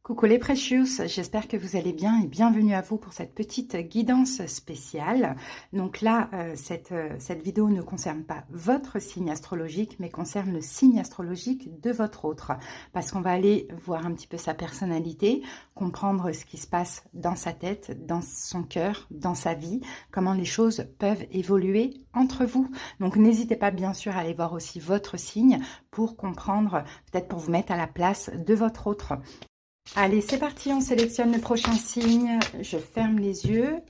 Coucou les Precious, j'espère que vous allez bien et bienvenue à vous pour cette petite guidance spéciale. Donc là, cette vidéo ne concerne pas votre signe astrologique, mais concerne le signe astrologique de votre autre. Parce qu'on va aller voir un petit peu sa personnalité, comprendre ce qui se passe dans sa tête, dans son cœur, dans sa vie, comment les choses peuvent évoluer entre vous. Donc n'hésitez pas bien sûr à aller voir aussi votre signe pour comprendre, peut-être pour vous mettre à la place de votre autre. Allez, c'est parti, on sélectionne le prochain signe. Je ferme les yeux.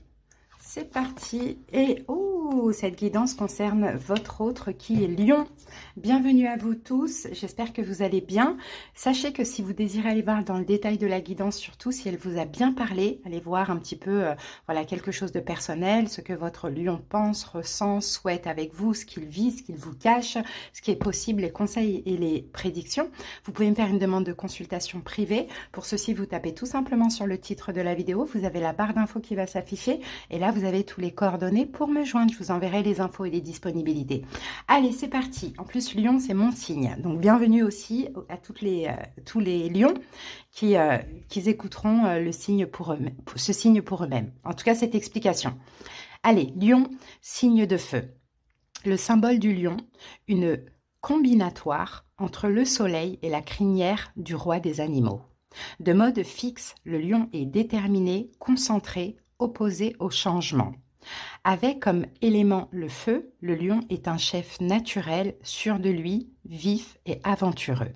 C'est parti. Et cette guidance concerne votre autre qui est Lion. Bienvenue à vous tous. J'espère que vous allez bien. Sachez que si vous désirez aller voir dans le détail de la guidance, surtout si elle vous a bien parlé, allez voir un petit peu voilà, quelque chose de personnel, ce que votre Lion pense, ressent, souhaite avec vous, ce qu'il vit, ce qu'il vous cache, ce qui est possible, les conseils et les prédictions. Vous pouvez me faire une demande de consultation privée. Pour ceci, vous tapez tout simplement sur le titre de la vidéo. Vous avez la barre d'infos qui va s'afficher et là, vous avez tous les coordonnées pour me joindre. Je vous enverrai les infos et les disponibilités. Allez, c'est parti. En plus, Lion, c'est mon signe. Donc, bienvenue aussi à tous les lions qui écouteront ce signe pour eux-mêmes. En tout cas, cette explication. Allez, Lion, signe de feu. Le symbole du lion, une combinatoire entre le soleil et la crinière du roi des animaux. De mode fixe, le lion est déterminé, concentré, opposé au changement. Avec comme élément le feu, le lion est un chef naturel, sûr de lui, vif et aventureux.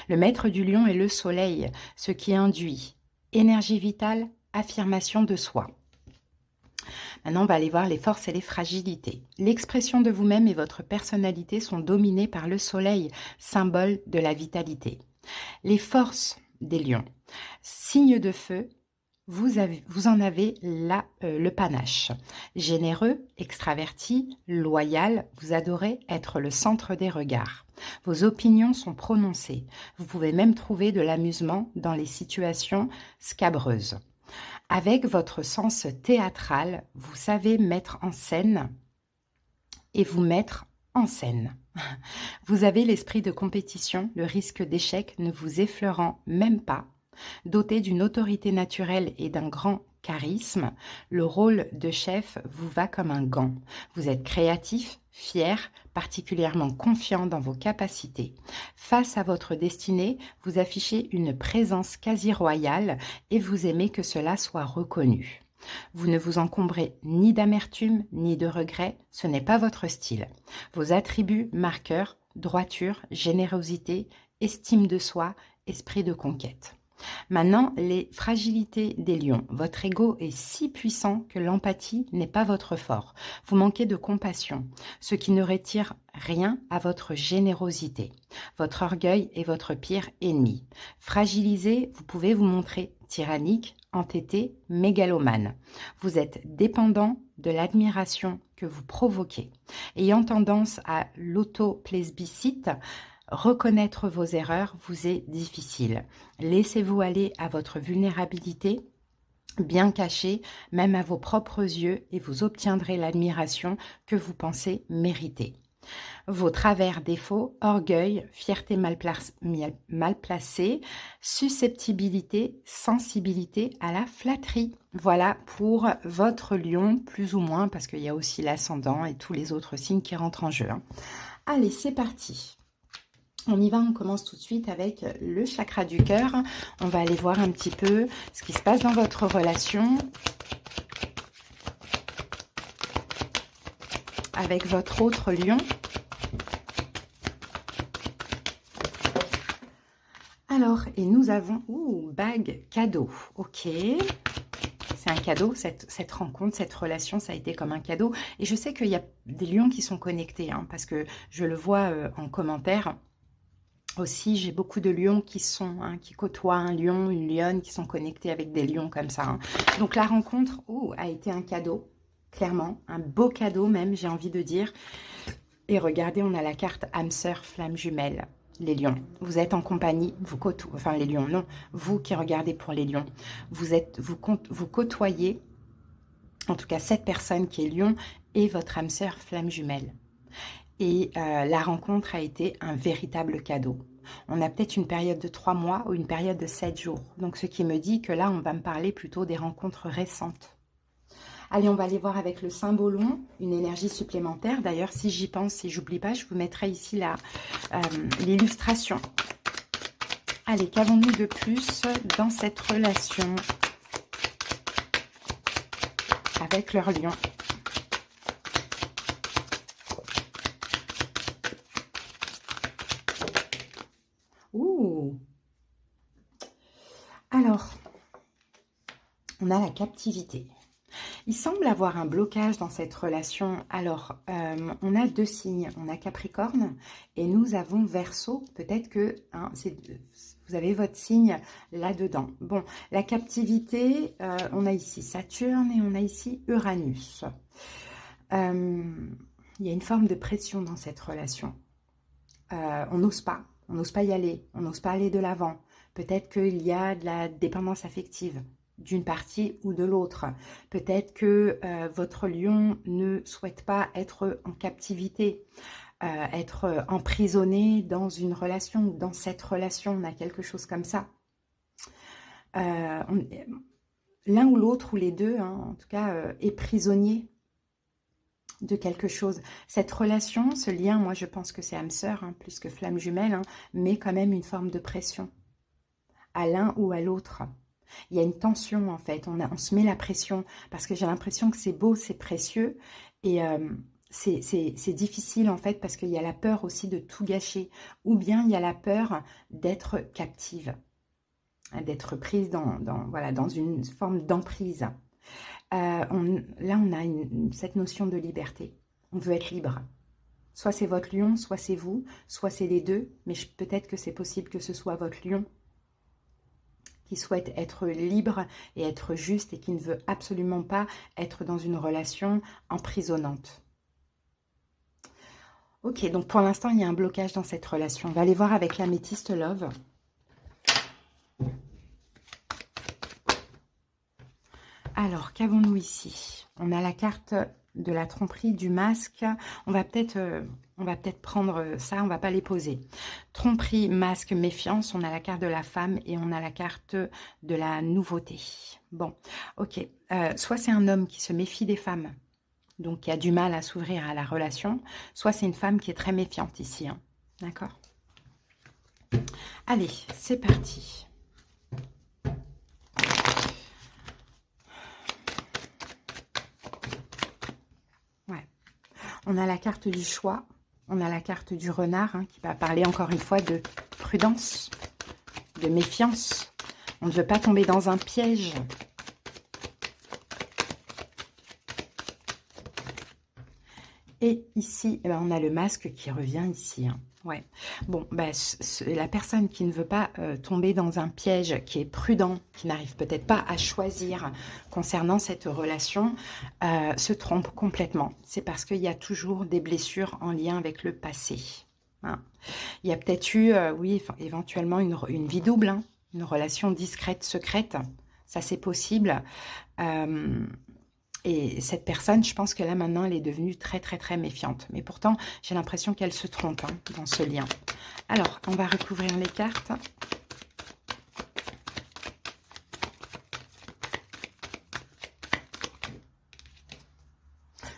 Le maître du lion est le soleil, ce qui induit énergie vitale, affirmation de soi. Maintenant, on va aller voir les forces et les fragilités. L'expression de vous-même et votre personnalité sont dominées par le soleil, symbole de la vitalité. Les forces des lions. Signe de feu, vous en avez le panache. Généreux, extraverti, loyal, vous adorez être le centre des regards. Vos opinions sont prononcées. Vous pouvez même trouver de l'amusement dans les situations scabreuses. Avec votre sens théâtral, vous savez mettre en scène et vous mettre en scène. Vous avez l'esprit de compétition, le risque d'échec ne vous effleurant même pas. Doté d'une autorité naturelle et d'un grand charisme, le rôle de chef vous va comme un gant. Vous êtes créatif, fier, particulièrement confiant dans vos capacités. Face à votre destinée, vous affichez une présence quasi royale et vous aimez que cela soit reconnu. Vous ne vous encombrez ni d'amertume ni de regret, ce n'est pas votre style. Vos attributs marqueurs, droiture, générosité, estime de soi, esprit de conquête. Maintenant, les fragilités des lions. Votre ego est si puissant que l'empathie n'est pas votre fort. Vous manquez de compassion, ce qui ne retire rien à votre générosité. Votre orgueil est votre pire ennemi. Fragilisé, vous pouvez vous montrer tyrannique, entêté, mégalomane. Vous êtes dépendant de l'admiration que vous provoquez. Ayant tendance à l'auto-plébiscite, reconnaître vos erreurs vous est difficile. Laissez-vous aller à votre vulnérabilité, bien cachée, même à vos propres yeux, et vous obtiendrez l'admiration que vous pensez mériter. Vos travers défauts, orgueil, fierté mal placée, susceptibilité, sensibilité à la flatterie. Voilà pour votre lion, plus ou moins, parce qu'il y a aussi l'ascendant et tous les autres signes qui rentrent en jeu. Allez, c'est parti. On y va, on commence tout de suite avec le chakra du cœur. On va aller voir un petit peu ce qui se passe dans votre relation avec votre autre lion. Alors, et nous avons, bague cadeau, ok. C'est un cadeau, cette rencontre, cette relation, ça a été comme un cadeau. Et je sais qu'il y a des lions qui sont connectés, parce que je le vois en commentaire. Aussi, j'ai beaucoup de lions qui côtoient un lion, une lionne, qui sont connectés avec des lions comme ça. Donc la rencontre a été un cadeau, clairement, un beau cadeau même, j'ai envie de dire. Et regardez, on a la carte âme sœur, flamme jumelle, les lions. Vous êtes en compagnie, les lions, non, vous qui regardez pour les lions, vous côtoyez, en tout cas cette personne qui est lion, et votre âme sœur, flamme jumelle. Et la rencontre a été un véritable cadeau. On a peut-être une période de 3 mois ou une période de 7 jours. Donc, ce qui me dit que là, on va me parler plutôt des rencontres récentes. Allez, on va aller voir avec le Symbolon, une énergie supplémentaire. D'ailleurs, si j'y pense, si j'oublie pas, je vous mettrai ici l'illustration. Allez, qu'avons-nous de plus dans cette relation avec leur lion? Ouh! Alors, on a la captivité. Il semble avoir un blocage dans cette relation. Alors, on a 2 signes. On a Capricorne et nous avons Verseau. Peut-être que hein, vous avez votre signe là-dedans. Bon, la captivité, on a ici Saturne et on a ici Uranus. Il y a une forme de pression dans cette relation. On n'ose pas. On n'ose pas y aller. On n'ose pas aller de l'avant. Peut-être qu'il y a de la dépendance affective d'une partie ou de l'autre. Peut-être que votre lion ne souhaite pas être en captivité, être emprisonné dans une relation ou dans cette relation. On a quelque chose comme ça. L'un ou l'autre ou les deux, hein, en tout cas, est prisonnier de quelque chose. Cette relation, ce lien, moi je pense que c'est âme sœur, hein, plus que flamme jumelle, hein, mais quand même une forme de pression à l'un ou à l'autre. Il y a une tension en fait, on se met la pression parce que j'ai l'impression que c'est beau, c'est précieux et c'est difficile en fait parce qu'il y a la peur aussi de tout gâcher ou bien il y a la peur d'être captive, d'être prise voilà, dans une forme d'emprise. Là on a cette notion de liberté, on veut être libre. Soit c'est votre lion, soit c'est vous, soit c'est les deux, mais peut-être que c'est possible que ce soit votre lion qui souhaite être libre et être juste et qui ne veut absolument pas être dans une relation emprisonnante. Ok, donc pour l'instant, il y a un blocage dans cette relation. On va aller voir avec l'améthyste Love. Alors, qu'avons-nous ici? On a la carte de la tromperie, du masque. On va peut-être prendre ça, on va pas les poser. Tromperie, masque, méfiance. On a la carte de la femme et on a la carte de la nouveauté. Bon, ok. Soit c'est un homme qui se méfie des femmes, donc qui a du mal à s'ouvrir à la relation, soit c'est une femme qui est très méfiante ici. Hein. D'accord? Allez, c'est parti. On a la carte du choix, on a la carte du renard hein, qui va parler encore une fois de prudence, de méfiance. On ne veut pas tomber dans un piège. Et ici, eh ben, on a le masque qui revient ici. Hein. Ouais. Bon, ben, la personne qui ne veut pas tomber dans un piège, qui est prudent, qui n'arrive peut-être pas à choisir concernant cette relation, se trompe complètement. C'est parce qu'il y a toujours des blessures en lien avec le passé. Hein. Il y a peut-être eu, oui, éventuellement une vie double, hein, une relation discrète, secrète. Ça, c'est possible. Et cette personne, je pense que là, maintenant, elle est devenue très, très, très méfiante. Mais pourtant, j'ai l'impression qu'elle se trompe hein, dans ce lien. Alors, on va recouvrir les cartes.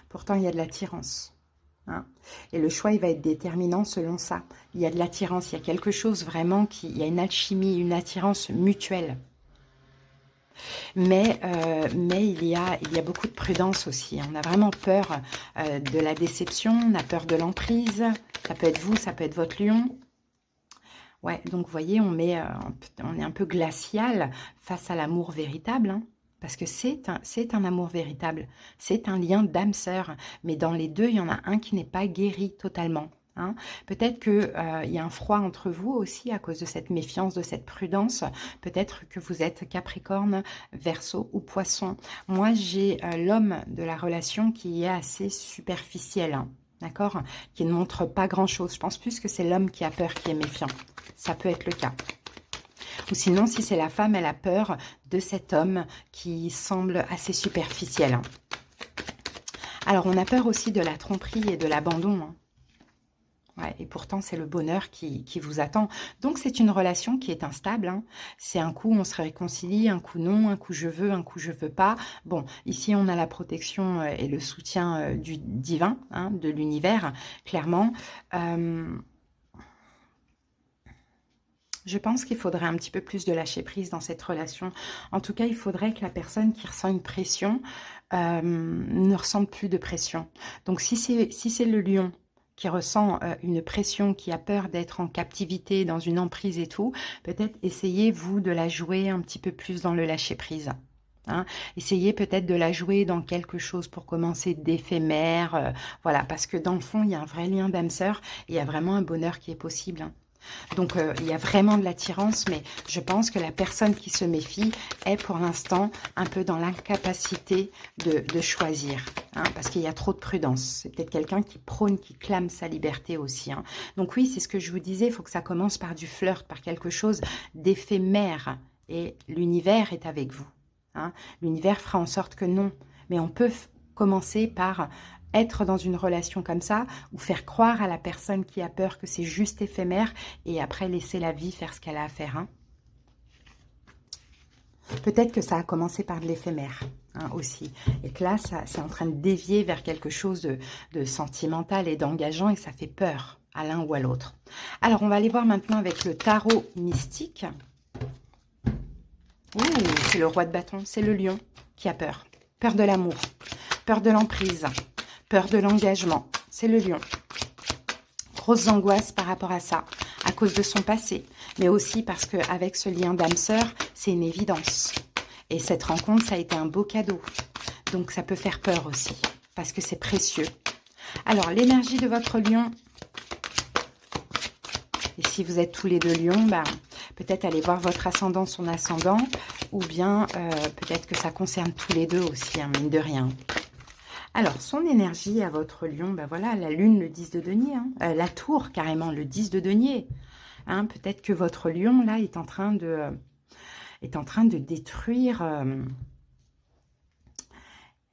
Pourtant, il y a de l'attirance. Hein. Et le choix, il va être déterminant selon ça. Il y a de l'attirance, il y a quelque chose vraiment il y a une alchimie, une attirance mutuelle. Mais il y a beaucoup de prudence aussi. On a vraiment peur de la déception, on a peur de l'emprise. Ça peut être vous, ça peut être votre lion. Ouais, donc vous voyez, on est un peu glacial face à l'amour véritable. Hein, parce que c'est un amour véritable. C'est un lien d'âme sœur. Mais dans les deux, il y en a un qui n'est pas guéri totalement. Hein. Peut-être qu'il y a un froid entre vous aussi à cause de cette méfiance, de cette prudence. Peut-être que vous êtes Capricorne, Verseau ou Poisson. Moi, j'ai l'homme de la relation qui est assez superficiel, hein, d'accord, qui ne montre pas grand-chose. Je pense plus que c'est l'homme qui a peur, qui est méfiant. Ça peut être le cas. Ou sinon, si c'est la femme, elle a peur de cet homme qui semble assez superficiel. Hein. Alors, on a peur aussi de la tromperie et de l'abandon, hein. Ouais, et pourtant, c'est le bonheur qui vous attend. Donc, c'est une relation qui est instable, hein. C'est un coup, on se réconcilie, un coup non, un coup je veux, un coup je veux pas. Bon, ici, on a la protection et le soutien du divin, hein, de l'univers, clairement. Euh, je pense qu'il faudrait un petit peu plus de lâcher prise dans cette relation. En tout cas, il faudrait que la personne qui ressent une pression ne ressente plus de pression. Donc, si c'est le lion qui ressent une pression, qui a peur d'être en captivité, dans une emprise et tout, peut-être essayez, vous, de la jouer un petit peu plus dans le lâcher-prise. Hein. Essayez peut-être de la jouer dans quelque chose pour commencer d'éphémère. Voilà, parce que dans le fond, il y a un vrai lien d'âme sœur et il y a vraiment un bonheur qui est possible. Hein. Donc, il y a vraiment de l'attirance, mais je pense que la personne qui se méfie est pour l'instant un peu dans l'incapacité de choisir, hein, parce qu'il y a trop de prudence. C'est peut-être quelqu'un qui prône, qui clame sa liberté aussi. Hein. Donc oui, c'est ce que je vous disais, il faut que ça commence par du flirt, par quelque chose d'éphémère, et l'univers est avec vous. Hein. L'univers fera en sorte que non, mais on peut commencer par être dans une relation comme ça, ou faire croire à la personne qui a peur que c'est juste éphémère, et après laisser la vie faire ce qu'elle a à faire. Hein. Peut-être que ça a commencé par de l'éphémère, hein, aussi, et que là, c'est en train de dévier vers quelque chose de sentimental et d'engageant, et ça fait peur à l'un ou à l'autre. Alors, on va aller voir maintenant avec le tarot mystique. Ouh, c'est le roi de bâton, c'est le lion qui a peur. Peur de l'amour, peur de l'emprise, peur de l'engagement, c'est le lion. Grosses angoisses par rapport à ça, à cause de son passé, mais aussi parce qu'avec ce lien d'âme sœur, c'est une évidence. Et cette rencontre, ça a été un beau cadeau. Donc ça peut faire peur aussi, parce que c'est précieux. Alors, l'énergie de votre lion, et si vous êtes tous les deux lions, bah, peut-être aller voir votre ascendant, son ascendant, ou bien peut-être que ça concerne tous les deux aussi, hein, mine de rien. Alors, son énergie à votre lion, ben voilà, la lune, le 10 de denier, hein, la tour, carrément, le 10 de denier. Hein, peut-être que votre lion, là, est en train de détruire...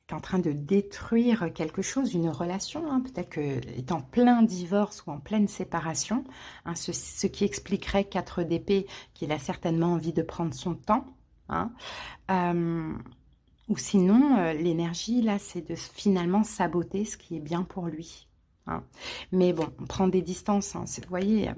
est en train de détruire quelque chose, une relation. Hein, peut-être qu'est en plein divorce ou en pleine séparation. Hein, ce qui expliquerait 4 d'épée, qu'il a certainement envie de prendre son temps. Hein, ou sinon, l'énergie, là, c'est de finalement saboter ce qui est bien pour lui. Hein. Mais bon, on prend des distances. Hein. Vous voyez,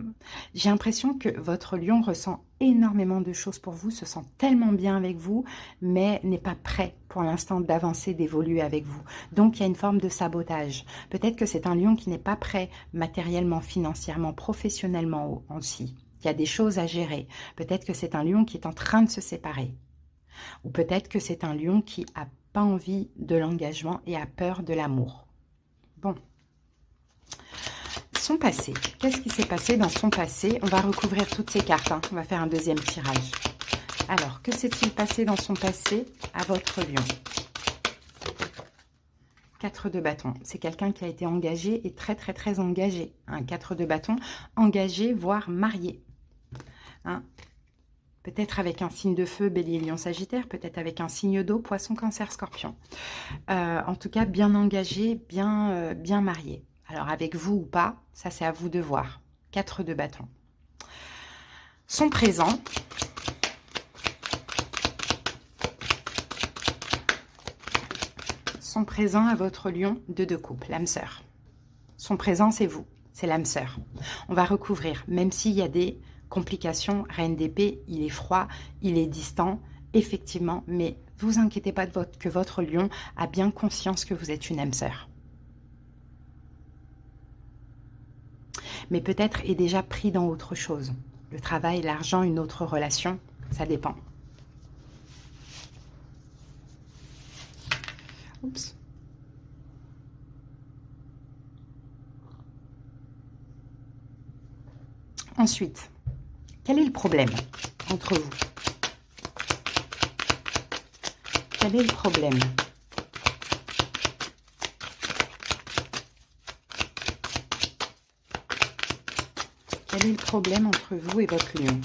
j'ai l'impression que votre lion ressent énormément de choses pour vous, se sent tellement bien avec vous, mais n'est pas prêt pour l'instant d'avancer, d'évoluer avec vous. Donc, il y a une forme de sabotage. Peut-être que c'est un lion qui n'est pas prêt matériellement, financièrement, professionnellement aussi. Il y a des choses à gérer. Peut-être que c'est un lion qui est en train de se séparer. Ou peut-être que c'est un lion qui n'a pas envie de l'engagement et a peur de l'amour. Bon. Son passé. Qu'est-ce qui s'est passé dans son passé? On va recouvrir toutes ces cartes. Hein. On va faire un deuxième tirage. Alors, que s'est-il passé dans son passé à votre lion? 4 de bâton. C'est quelqu'un qui a été engagé et très, très, très engagé. Un 4 de bâton, engagé, voire marié. Hein. Peut-être avec un signe de feu, bélier, lion, sagittaire. Peut-être avec un signe d'eau, poisson, cancer, scorpion. En tout cas, bien engagé, bien marié. Alors, avec vous ou pas, ça, c'est à vous de voir. 4 de bâton. Son présent. Son présent à votre lion, 2 de coupe, l'âme sœur. Son présent, c'est vous, c'est l'âme sœur. On va recouvrir, même s'il y a des complications, reine d'épée, il est froid, il est distant, effectivement, mais ne vous inquiétez pas que votre lion a bien conscience que vous êtes une âme sœur. Mais peut-être est déjà pris dans autre chose. Le travail, l'argent, une autre relation, ça dépend. Oups. Ensuite, quel est le problème entre vous? Quel est le problème? Quel est le problème entre vous et votre lion?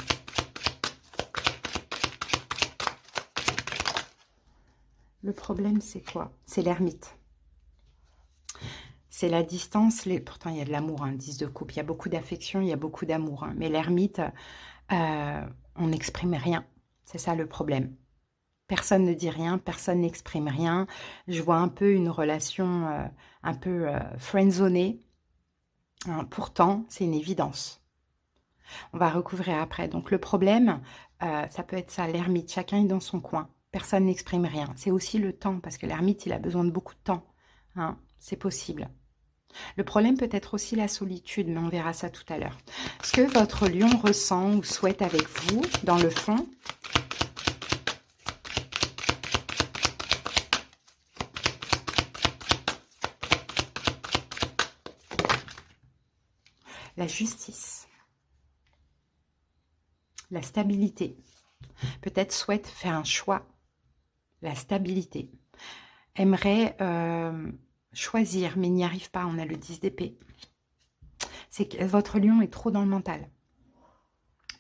Le problème, c'est quoi? C'est l'ermite. c'est la distance. Pourtant, il y a de l'amour, hein, 10 de coupe. Il y a beaucoup d'affection, il y a beaucoup d'amour. Hein. Mais l'ermite, on n'exprime rien. C'est ça le problème. Personne ne dit rien, personne n'exprime rien. Je vois un peu une relation un peu friendzonée. Hein, pourtant, c'est une évidence. On va recouvrir après. Donc, le problème, ça peut être ça, l'ermite. Chacun est dans son coin. Personne n'exprime rien. C'est aussi le temps, parce que l'ermite, il a besoin de beaucoup de temps. Hein, c'est possible. Le problème peut être aussi la solitude, mais on verra ça tout à l'heure. Ce que votre lion ressent ou souhaite avec vous, dans le fond, la justice, la stabilité. Peut-être souhaite faire un choix, la stabilité. Aimerait choisir, mais n'y arrive pas. On a le 10 d'épée. C'est que votre lion est trop dans le mental.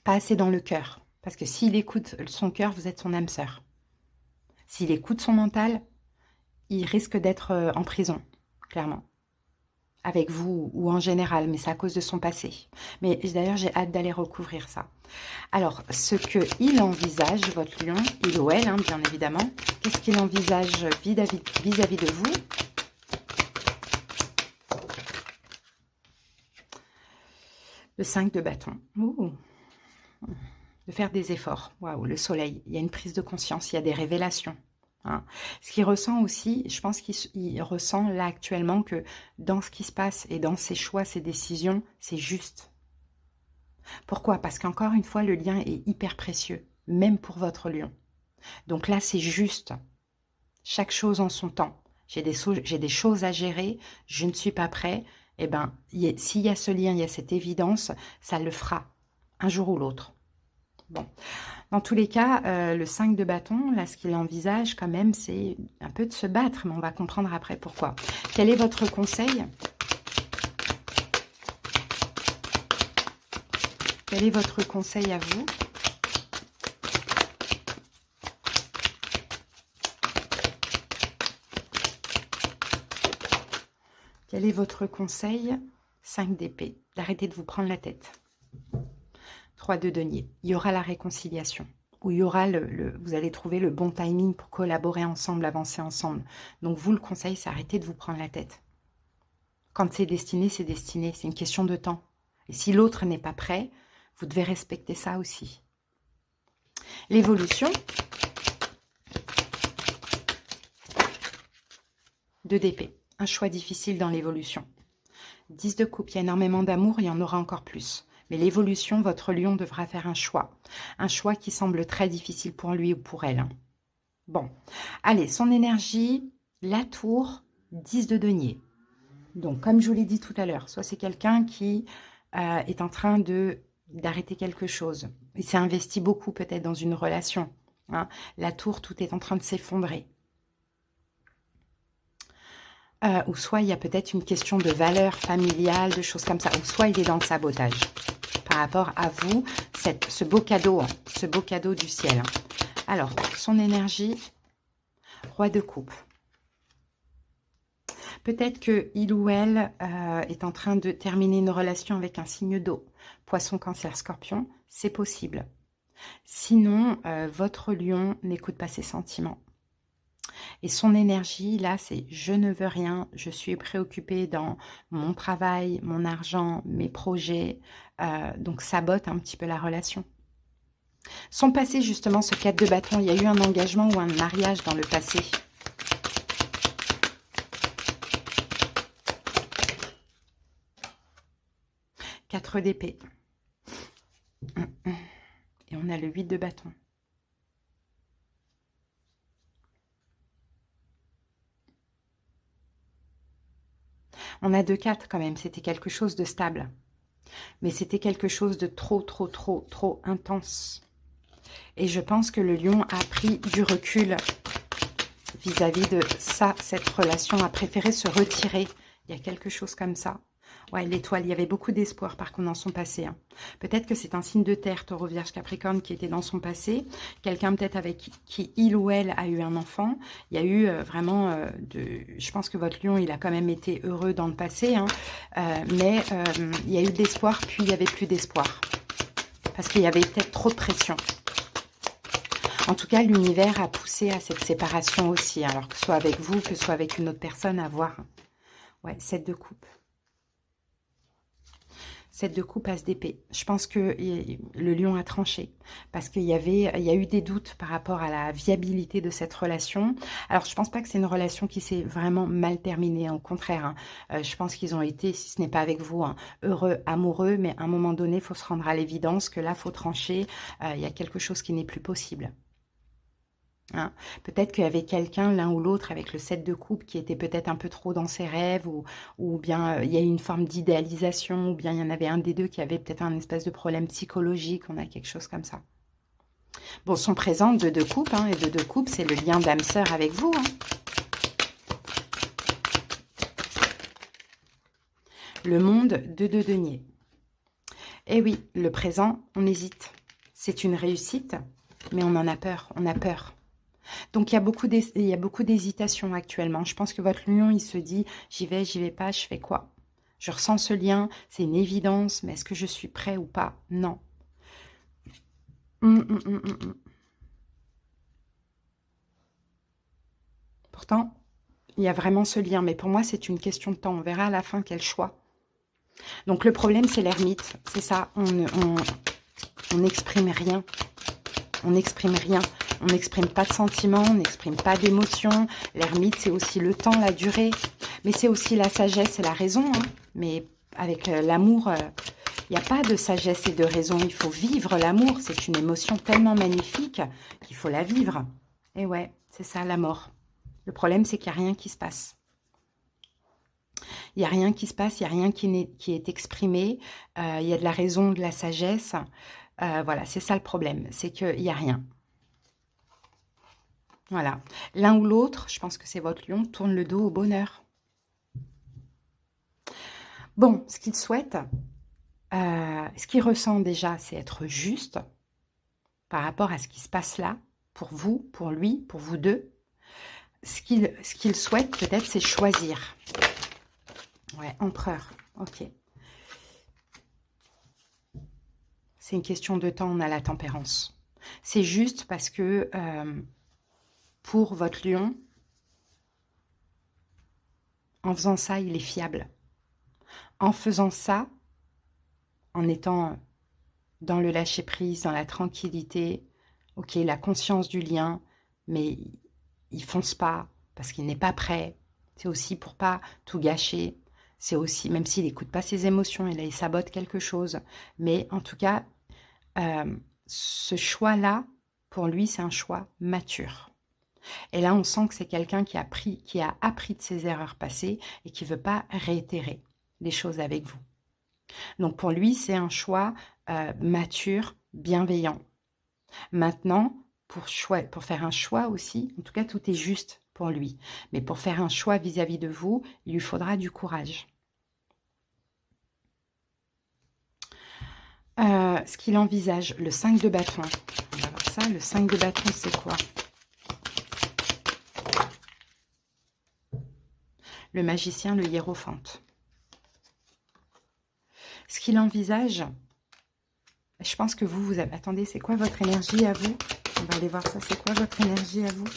Pas assez dans le cœur. Parce que s'il écoute son cœur, vous êtes son âme sœur. S'il écoute son mental, il risque d'être en prison, clairement. Avec vous ou en général, mais c'est à cause de son passé. Mais d'ailleurs, j'ai hâte d'aller recouvrir ça. Alors, ce qu'il envisage, votre lion, il ou elle, hein, bien évidemment, qu'est-ce qu'il envisage vis-à-vis de vous? Le 5 de bâton. Ouh. De faire des efforts. Waouh, le soleil. Il y a une prise de conscience, il y a des révélations. Hein. Ce qu'il ressent aussi, je pense qu'il ressent là actuellement que dans ce qui se passe et dans ses choix, ses décisions, c'est juste. Pourquoi? Parce qu'encore une fois, le lien est hyper précieux, même pour votre lion. Donc là, c'est juste. Chaque chose en son temps. J'ai des choses à gérer, je ne suis pas prêt. Eh bien, s'il y a ce lien, il y a cette évidence, ça le fera, un jour ou l'autre. Bon. Dans tous les cas, le 5 de bâton, là, ce qu'il envisage quand même, c'est un peu de se battre, mais on va comprendre après pourquoi. Quel est votre conseil? Quel est votre conseil à vous? Quel est votre conseil? 5 d'épée. D'arrêter de vous prendre la tête. 3 de denier. Il y aura la réconciliation. Où il y aura vous allez trouver le bon timing pour collaborer ensemble, avancer ensemble. Donc vous, le conseil, c'est arrêter de vous prendre la tête. Quand c'est destiné, c'est destiné. C'est une question de temps. Et si l'autre n'est pas prêt, vous devez respecter ça aussi. L'évolution. 2 d'épée. Un choix difficile dans l'évolution. 10 de coupe, il y a énormément d'amour, il y en aura encore plus. Mais l'évolution, votre lion devra faire un choix. Un choix qui semble très difficile pour lui ou pour elle. Hein. Bon, allez, son énergie, la tour, 10 de denier. Donc, comme je vous l'ai dit tout à l'heure, soit c'est quelqu'un qui est en train d'arrêter quelque chose. Il s'est investi beaucoup peut-être dans une relation. Hein. La tour, tout est en train de s'effondrer. Ou soit il y a peut-être une question de valeur familiale, de choses comme ça. Ou soit il est dans le sabotage par rapport à vous, ce beau cadeau du ciel. Alors, son énergie, roi de coupe. Peut-être qu'il ou elle est en train de terminer une relation avec un signe d'eau. Poisson, cancer, scorpion, c'est possible. Sinon, votre lion n'écoute pas ses sentiments. Et son énergie, là, c'est « je ne veux rien, je suis préoccupée dans mon travail, mon argent, mes projets ». Donc, sabote un petit peu la relation. Son passé, justement, ce 4 de bâton, il y a eu un engagement ou un mariage dans le passé. Quatre d'épée. Et on a le 8 de bâton. On a 2-4 quand même, c'était quelque chose de stable. Mais c'était quelque chose de trop intense. Et je pense que le lion a pris du recul vis-à-vis de ça, cette relation, a préféré se retirer. Il y a quelque chose comme ça. Ouais, l'étoile, il y avait beaucoup d'espoir par contre dans son passé, hein. Peut-être que c'est un signe de terre, Taureau, Vierge, Capricorne, qui était dans son passé. Quelqu'un peut-être avec qui il ou elle a eu un enfant. Il y a eu vraiment je pense que votre lion, il a quand même été heureux dans le passé, hein. Mais il y a eu de l'espoir, puis il n'y avait plus d'espoir. Parce qu'il y avait peut-être trop de pression. En tout cas, l'univers a poussé à cette séparation aussi. Alors que ce soit avec vous, que ce soit avec une autre personne, à voir. Ouais, 7 de coupe. 7 de coupe, as d'épée. Je pense que le lion a tranché. Parce qu'il y a eu des doutes par rapport à la viabilité de cette relation. Alors, je pense pas que c'est une relation qui s'est vraiment mal terminée. Au contraire, hein. Je pense qu'ils ont été, si ce n'est pas avec vous, hein, heureux, amoureux. Mais à un moment donné, il faut se rendre à l'évidence que là, il faut trancher. Il y a quelque chose qui n'est plus possible. Hein. Peut-être qu'il y avait quelqu'un, l'un ou l'autre, avec le 7 de coupe, qui était peut-être un peu trop dans ses rêves, ou bien il y a eu une forme d'idéalisation, ou bien il y en avait un des deux qui avait peut-être un espèce de problème psychologique, on a quelque chose comme ça. Bon, son présent, 2 de coupe, hein, et 2 de coupe, c'est le lien d'âme-sœur avec vous. Hein. Le monde, 2 de denier. Eh oui, le présent, on hésite. C'est une réussite, mais on en a peur, on a peur. Donc, il y a beaucoup d'hésitation actuellement. Je pense que votre lion, il se dit, j'y vais pas, je fais quoi? Je ressens ce lien, c'est une évidence, mais est-ce que je suis prêt ou pas? Non. Hum. Pourtant, il y a vraiment ce lien, mais pour moi, c'est une question de temps. On verra à la fin quel choix. Donc, le problème, c'est l'ermite. C'est ça, on n'exprime rien. On n'exprime rien. On n'exprime pas de sentiments, on n'exprime pas d'émotions. L'ermite, c'est aussi le temps, la durée. Mais c'est aussi la sagesse et la raison. Hein. Mais avec l'amour, il n'y a pas de sagesse et de raison. Il faut vivre l'amour. C'est une émotion tellement magnifique qu'il faut la vivre. Et ouais, c'est ça, la mort. Le problème, c'est qu'il n'y a rien qui se passe. Il n'y a rien qui se passe, il n'y a rien qui est exprimé. Il y a de la raison, de la sagesse. Voilà, c'est ça le problème. C'est qu'il n'y a rien. Voilà. L'un ou l'autre, je pense que c'est votre lion, tourne le dos au bonheur. Bon, ce qu'il souhaite, ce qu'il ressent déjà, c'est être juste par rapport à ce qui se passe là, pour vous, pour lui, pour vous deux. Ce qu'il souhaite peut-être, c'est choisir. Ouais, empereur, ok. C'est une question de temps, on a la tempérance. C'est juste parce que pour votre lion, en faisant ça, il est fiable. En faisant ça, en étant dans le lâcher-prise, dans la tranquillité, ok, la conscience du lien, mais il fonce pas parce qu'il n'est pas prêt. C'est aussi pour pas tout gâcher. C'est aussi, même s'il n'écoute pas ses émotions, il sabote quelque chose. Mais en tout cas, ce choix-là, pour lui, c'est un choix mature. Et là, on sent que c'est quelqu'un qui a appris de ses erreurs passées et qui ne veut pas réitérer les choses avec vous. Donc, pour lui, c'est un choix mature, bienveillant. Maintenant, pour faire un choix aussi, en tout cas, tout est juste pour lui. Mais pour faire un choix vis-à-vis de vous, il lui faudra du courage. Ce qu'il envisage, le 5 de bâton. On va voir ça, le 5 de bâton, c'est quoi? Le magicien, le hiérophante. Ce qu'il envisage, je pense que vous avez... Attendez, c'est quoi votre énergie à vous? On va aller voir ça. C'est quoi votre énergie à vous?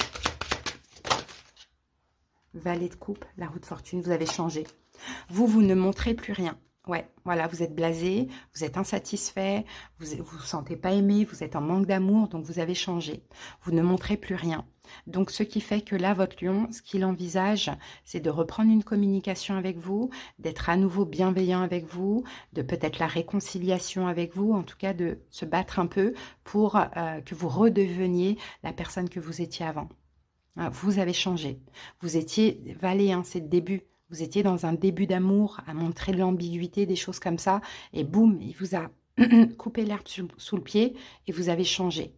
Valet de coupe, la roue de fortune, vous avez changé. Vous ne montrez plus rien. Ouais, voilà, vous êtes blasé, vous êtes insatisfait, vous sentez pas aimé, vous êtes en manque d'amour, donc vous avez changé. Vous ne montrez plus rien. Donc, ce qui fait que là, votre lion, ce qu'il envisage, c'est de reprendre une communication avec vous, d'être à nouveau bienveillant avec vous, de peut-être la réconciliation avec vous, en tout cas de se battre un peu pour que vous redeveniez la personne que vous étiez avant. Vous avez changé. Vous étiez valet, hein, c'est le début. Vous étiez dans un début d'amour, à montrer de l'ambiguïté, des choses comme ça. Et boum, il vous a coupé l'herbe sous le pied et vous avez changé.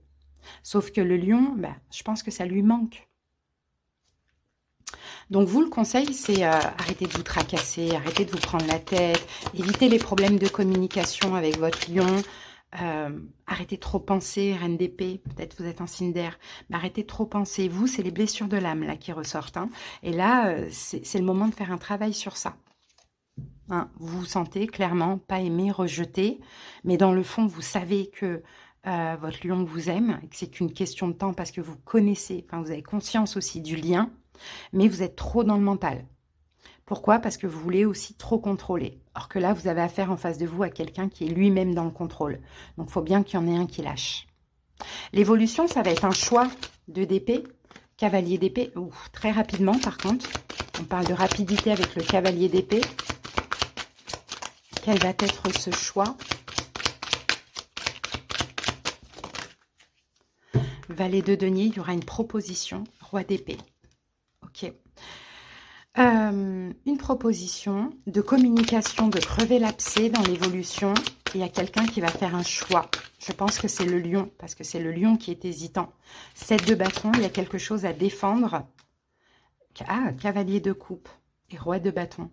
Sauf que le lion, je pense que ça lui manque. Donc vous, le conseil, c'est arrêtez de vous tracasser, arrêtez de vous prendre la tête, évitez les problèmes de communication avec votre lion, arrêtez de trop penser, reine d'épée, peut-être vous êtes en signe d'air, mais arrêtez de trop penser. Vous, c'est les blessures de l'âme là qui ressortent. Hein. Et là, c'est le moment de faire un travail sur ça. Hein. Vous vous sentez clairement pas aimé, rejeté, mais dans le fond, vous savez que votre lion vous aime, et que c'est qu'une question de temps parce que vous connaissez, enfin vous avez conscience aussi du lien, mais vous êtes trop dans le mental. Pourquoi? Parce que vous voulez aussi trop contrôler. Or que là, vous avez affaire en face de vous à quelqu'un qui est lui-même dans le contrôle. Donc, il faut bien qu'il y en ait un qui lâche. L'évolution, ça va être un choix de d'épée, cavalier d'épée. Très rapidement, par contre. On parle de rapidité avec le cavalier d'épée. Quel va être ce choix? Valet de denier, il y aura une proposition. Roi d'épée. Ok. Une proposition de communication, de crever l'abcès dans l'évolution. Il y a quelqu'un qui va faire un choix. Je pense que c'est le lion, parce que c'est le lion qui est hésitant. 7 de bâton, il y a quelque chose à défendre. Ah, cavalier de coupe et roi de bâton.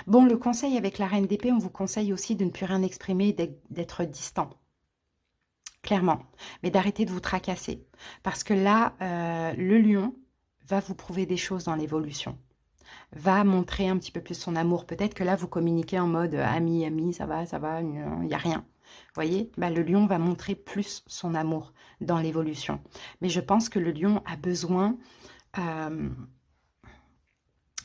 Bon, le conseil avec la reine d'épée, on vous conseille aussi de ne plus rien exprimer et d'être distant. Clairement. Mais d'arrêter de vous tracasser. Parce que là, le lion va vous prouver des choses dans l'évolution, va montrer un petit peu plus son amour. Peut-être que là, vous communiquez en mode ami, ça va, il n'y a rien. Vous voyez, bah, le lion va montrer plus son amour dans l'évolution. Mais je pense que le lion a besoin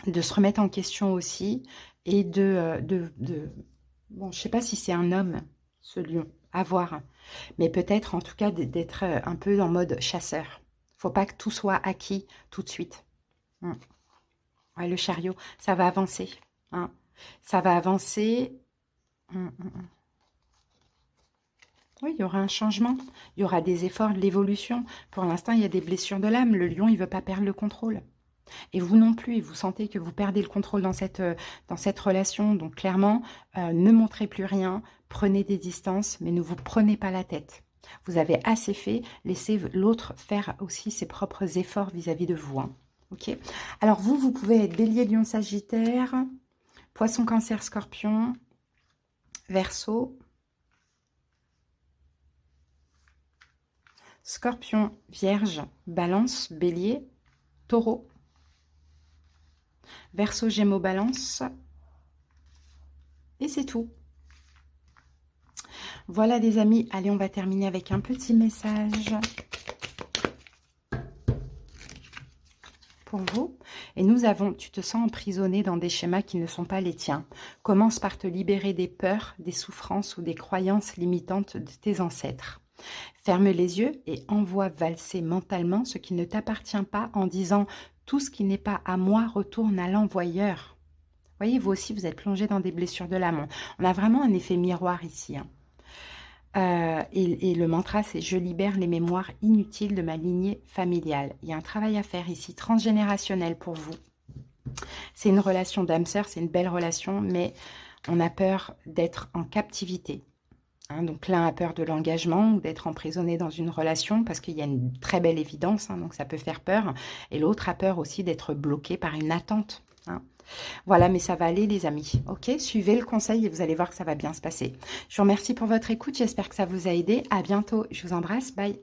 de se remettre en question aussi et bon, je ne sais pas si c'est un homme, ce lion, à voir. Mais peut-être en tout cas d'être un peu en mode chasseur. Faut pas que tout soit acquis tout de suite. Ouais, le chariot, ça va avancer. Hein. Ça va avancer. Oui, il y aura un changement. Il y aura des efforts de l'évolution. Pour l'instant, il y a des blessures de l'âme. Le lion, il ne veut pas perdre le contrôle. Et vous non plus, vous sentez que vous perdez le contrôle dans cette relation. Donc clairement, ne montrez plus rien. Prenez des distances, mais ne vous prenez pas la tête. Vous avez assez fait, laissez l'autre faire aussi ses propres efforts vis-à-vis de vous. Hein. Ok. Alors vous pouvez être bélier, lion, sagittaire, poisson, cancer, scorpion, verseau, scorpion, vierge, balance, bélier, taureau, verseau, gémeaux, balance, et c'est tout. Voilà les amis, allez on va terminer avec un petit message pour vous. Et nous avons, tu te sens emprisonné dans des schémas qui ne sont pas les tiens. Commence par te libérer des peurs, des souffrances ou des croyances limitantes de tes ancêtres. Ferme les yeux et envoie valser mentalement ce qui ne t'appartient pas en disant « tout ce qui n'est pas à moi retourne à l'envoyeur ». Voyez, vous aussi, vous êtes plongé dans des blessures de l'âme. On a vraiment un effet miroir ici. Hein. Et le mantra, c'est « Je libère les mémoires inutiles de ma lignée familiale ». Il y a un travail à faire ici, transgénérationnel pour vous. C'est une relation d'âme-sœur, c'est une belle relation, mais on a peur d'être en captivité. Hein, donc l'un a peur de l'engagement ou d'être emprisonné dans une relation parce qu'il y a une très belle évidence, hein, donc ça peut faire peur. Et l'autre a peur aussi d'être bloqué par une attente. Hein. Voilà, mais ça va aller les amis, ok? Suivez le conseil et vous allez voir que ça va bien se passer. Je vous remercie pour votre écoute, j'espère que ça vous a aidé. À bientôt, je vous embrasse, bye!